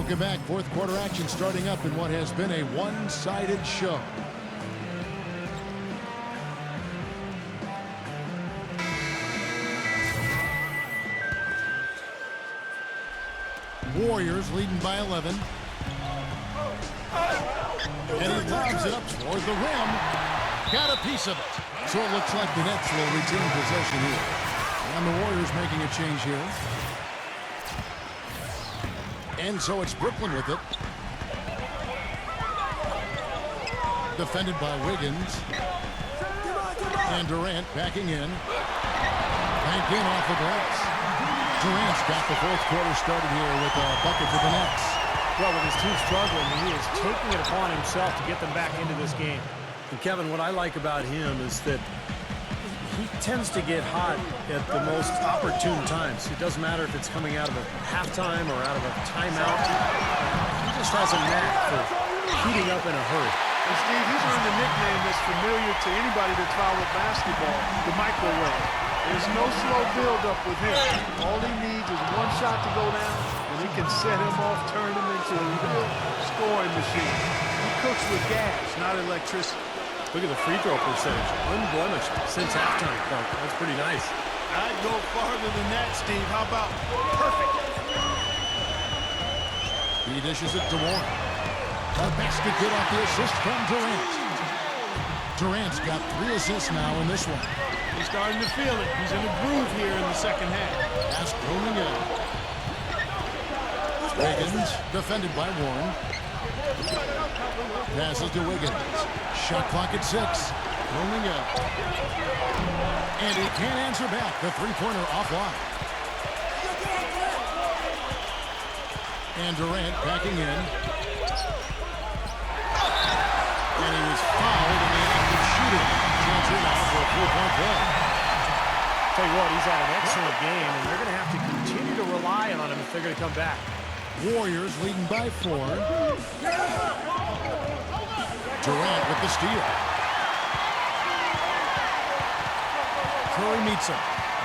Welcome back. Fourth quarter action starting up in what has been a one-sided show. Warriors leading by 11. And he lobs it up toward the rim. Got a piece of it. So it looks like the Nets will retain possession here. And the Warriors making a change here. And so it's Brooklyn with it. Defended by Wiggins. And Durant backing in. Bank in off the glass. Durant's got the fourth quarter started here with a bucket for the Nets. Well, with his team struggling, he is taking it upon himself to get them back into this game. And Kevin, what I like about him is that he tends to get hot at the most opportune times. It doesn't matter if it's coming out of a halftime or out of a timeout. He just has a knack for heating up in a hurry. And Steve, he's earned a nickname that's familiar to anybody that's followed basketball, the microwave. There's no slow build-up with him. All he needs is one shot to go down, and he can set him off, turn him into a real scoring machine. He cooks with gas, not electricity. Look at the free throw percentage. Unblemished since halftime, Clark. That's pretty nice. I'd go farther than that, Steve. How about perfect? He dishes it to Warren. A basket good off the assist from Durant. Durant's got 3 assists now in this one. He's starting to feel it. He's in a groove here in the second half. Pass going in. Wiggins defended by Warren. Passes to Wiggins. Shot clock at 6. Rolling up. And he can't answer back. The three-pointer offline. And Durant backing in. And he was fouled in the act of shooting. Chance here now for a 4-point play. Tell you what, he's had an excellent game, and they're going to have to continue to rely on him if they're going to come back. Warriors leading by 4. Durant with the steal. Curry meets him.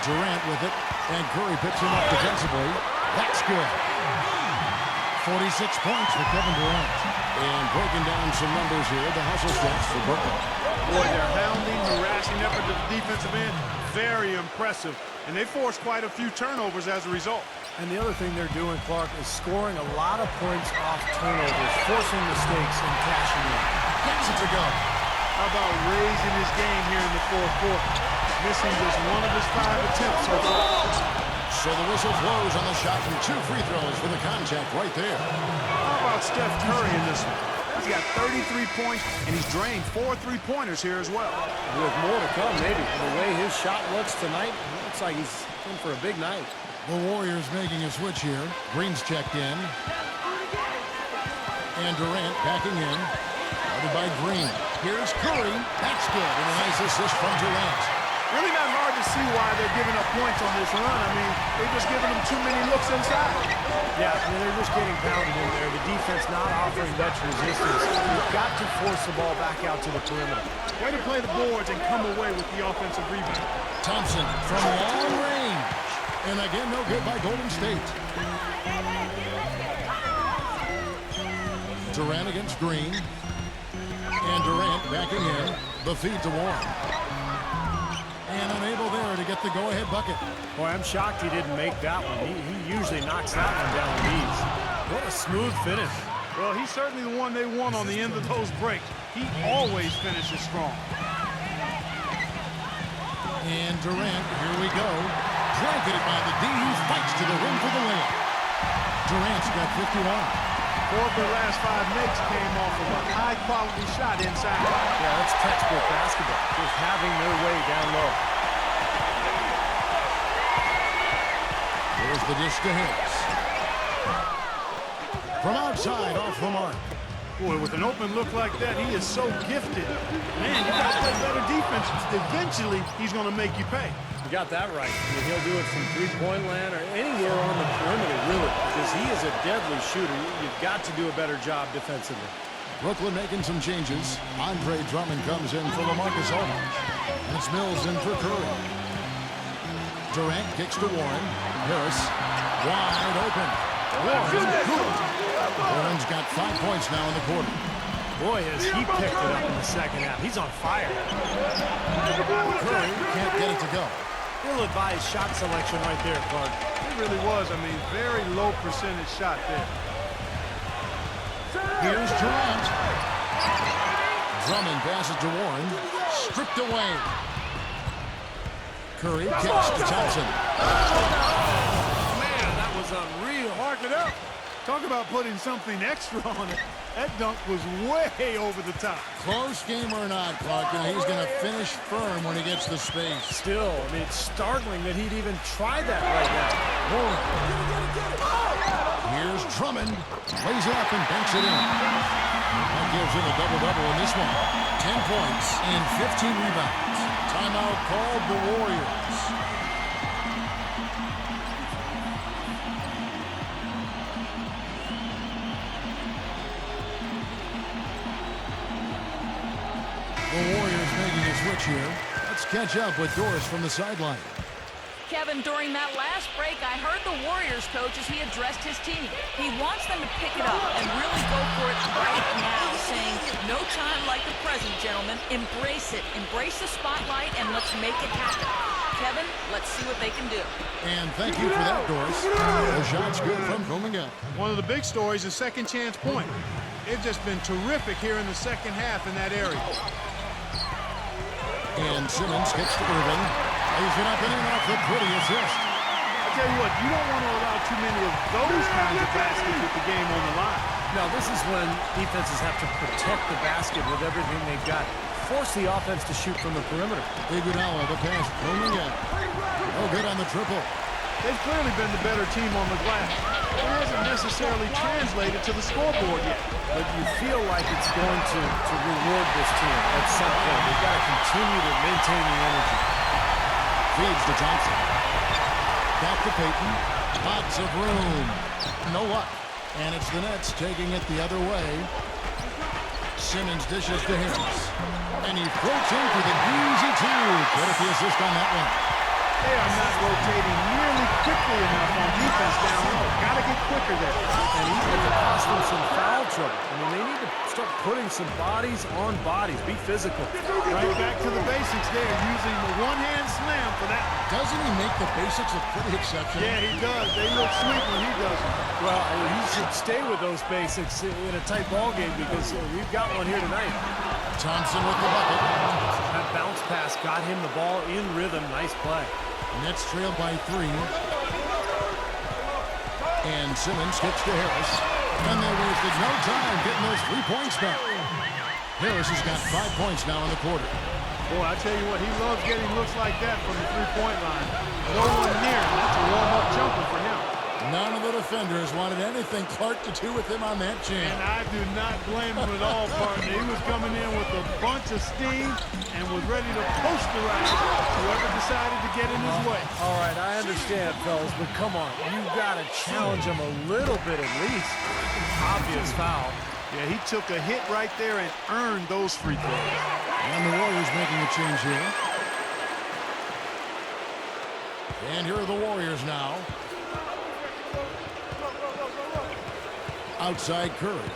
Durant with it, and Curry picks him up defensively. That's good. 46 points for Kevin Durant. And breaking down some numbers here, the hustle stats for Brooklyn. Boy, their hounding, harassing effort to the defensive end, very impressive. And they forced quite a few turnovers as a result. And the other thing they're doing, Clark, is scoring a lot of points off turnovers, forcing mistakes and cashing in. Gets it to go. How about raising his game here in the fourth quarter? Missing just one of his 5 attempts so far. So the whistle blows on the shot from 2 free throws for the contact right there. How about Steph Curry in this one? He's got 33 points, and he's drained 4 3-pointers here as well. With more to come, maybe. The way his shot looks tonight, it looks like he's in for a big night. The Warriors making a switch here. Green's checked in. And Durant backing in. Guarded by Green. Here's Curry. That's good. And a nice assist from Durant. Really not hard to see why they're giving up points on this run. I mean, they're just giving them too many looks inside. Yeah, I mean, they're just getting pounded in there. The defense not offering much resistance. You've got to force the ball back out to the perimeter. Way to play the boards and come away with the offensive rebound. Thompson from long range. And again, no good by Golden State. Durant against Green. And Durant backing in. The feed to Warren. And unable there to get the go-ahead bucket. Boy, I'm shocked he didn't make that one. He usually knocks that one down with ease. What a smooth finish. Well, he's certainly the one they want on the end of those breaks. He always finishes strong. And Durant, here we go. Blanketed by the D, who fights to the rim for the layup. Durant's got 51. 4 of their last 5 makes came off of a high-quality shot inside. Yeah, that's textbook basketball. Just having their way down low. Here's the dish to Harris. From outside, off the mark. Boy, with an open look like that, he is so gifted. Man, you got to play better defense. Eventually, he's going to make you pay. You got that right. I mean, he'll do it from three-point land or anywhere on the perimeter, really, because he is a deadly shooter. You've got to do a better job defensively. Brooklyn making some changes. Andre Drummond comes in for LaMarcus Aldridge. And it's Mills in for Curry. Durant kicks to Warren. Harris wide open. Warren good. 5 points now in the quarter. Boy, has he picked it up in the second half. He's on fire. Curry can't get it to go. Ill-advised shot selection right there, Clark. It really was. I mean, very low percentage shot there. Here's Durant. Drummond passes to Warren. Stripped away. Curry kicks to Thompson. Man, that was unreal. Mark it up. Talk about putting something extra on it. That dunk was way over the top. Close game or not, Clark, he's going to finish firm when he gets the space. Still, I mean, it's startling that he'd even try that right now. Here's Drummond. Lays it up and banks it in. That gives him a double-double in this one. 10 points and 15 rebounds. Timeout called the Warriors. The Warriors making a switch here. Let's catch up with Doris from the sideline. Kevin, during that last break, I heard the Warriors coach as he addressed his team. He wants them to pick it up and really go for it right now, saying, no time like the present, gentlemen. Embrace it. Embrace the spotlight, and let's make it happen. Kevin, let's see what they can do. And thank you for that, Doris. The shot's good from Kuminga. One of the big stories is second chance point. They've just been terrific here in the second half in that area. And Simmons kicks to Irving. Lays it up and in off the pretty assist. I tell you what, you don't want to allow too many of those kinds of baskets with the game on the line. Now, this is when defenses have to protect the basket with everything they've got. Force the offense to shoot from the perimeter. Iguodala, the pass, Kuminga. No good on the triple. They've clearly been the better team on the glass. It hasn't necessarily translated to the scoreboard yet. But you feel like it's going to reward this team at some point. They've got to continue to maintain the energy. Feeds to Thompson. Back to Payton. Lots of room. No luck. And it's the Nets taking it the other way. Simmons dishes to Harris. And he floats in for the easy two. Get the assist on that one. They are not rotating nearly quickly enough on defense down low. Got to get quicker there. And even if it costs them some foul trouble, I mean, they need to start putting some bodies on bodies. Be physical. Right back to the basics there, using the one-hand slam for that. Doesn't he make the basics look pretty exceptional? Yeah, he does. They look sweet when he does it. Well, he should stay with those basics in a tight ball game because we've got one here tonight. Thompson with the bucket. That bounce pass got him the ball in rhythm. Nice play. Nets trailed by 3. And Simmons kicks to Harris. And they wasted no time getting those 3 points back. Harris has got 5 points now in the quarter. Boy, I tell you what, he loves getting looks like that from the three-point line. No one near him. That's a warm-up jumper for him. None of the defenders wanted anything Clark to do with him on that jam. And I do not blame him at all, partner. He was coming in with a bunch of steam and was ready to posterize whoever decided to get in his way. All right, I understand, fellas, but come on. You've got to challenge him a little bit at least. Obvious foul. Yeah, he took a hit right there and earned those free throws. And the Warriors making a change here. And here are the Warriors now. Outside Curry.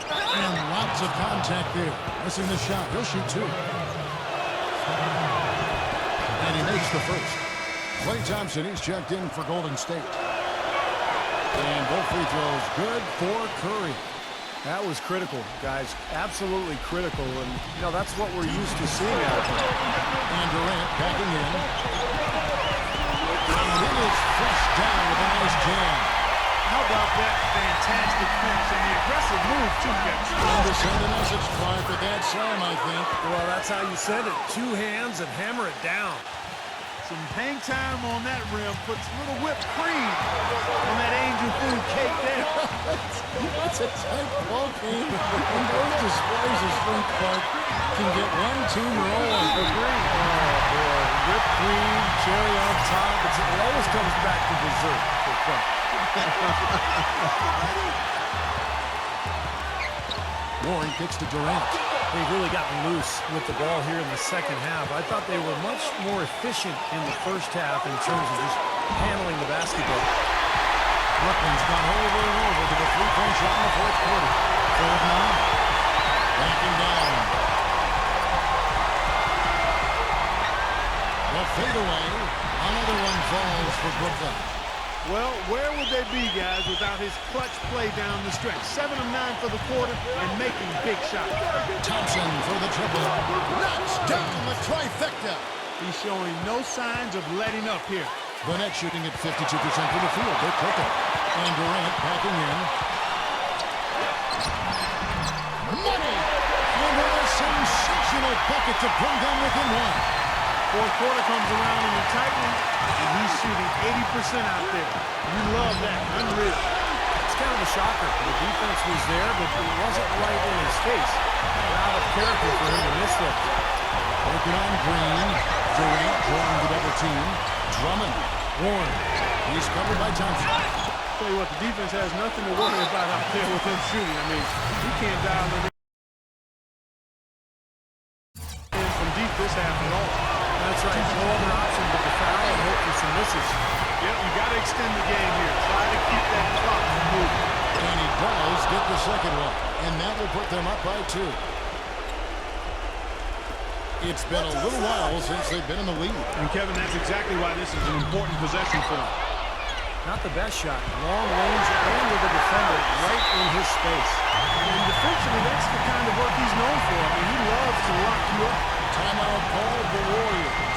And lots of contact there. Missing the shot. He'll shoot 2. And he makes the first. Klay Thompson, he's checked in for Golden State. And both free throws good for Curry. That was critical, guys. Absolutely critical. And, you know, that's what we're used to seeing out of him. And Durant backing in. And it is flushed down with a nice jam. How about that fantastic finish and the aggressive move, too, guys? Trying to send a message, Clark, with that slam, I think. Well, that's how you send it. 2 hands and hammer it down. Some hang time on that rim puts a little whipped cream on that angel food cake there. It's a tight ball game. And those displays of strength, Clark, can get one team rolling. Agreed. Oh, boy. Whipped cream, cherry on top. It always comes back to dessert for fun. Warren kicks to Durant. They've really gotten loose with the ball here in the second half. I thought they were much more efficient in the first half in terms of just handling the basketball. Brooklyn's gone over and over to the 3-point shot in the fourth third now. Backing down. The fadeaway. Another one falls for Brooklyn. Well, where would they be, guys, without his clutch play down the stretch? 7 of 9 for the quarter and making big shots. Thompson for the triple. Knocks down the trifecta. He's showing no signs of letting up here. The net shooting at 52% from the field. They're cooking. And Durant backing in. Money! And a sensational bucket to bring them within one. Fourth quarter comes around in the tight one, and he's shooting 80% out there. You love that. Unreal. It's kind of a shocker. The defense was there, but it wasn't right in his face. Out of character for him to miss that. Working on Green. Durant drawing the double team. Drummond. Warren. He's covered by Thompson. Tell you what, the defense has nothing to worry about out there with him shooting. I mean, he can't dial them in from deep this half at all. That's right. No other option but to foul and hope for some misses. Yep, you got to extend the game here. Try to keep that clock moving. And he does get the second one. And that will put them up by 2. It's been a little while since they've been in the lead. And Kevin, that's exactly why this is an important possession for him. Not the best shot. Long range and with a defender right in his space. And defensively, that's the kind of work he's known for. I mean, he loves to lock you up. Timeout called the Warriors.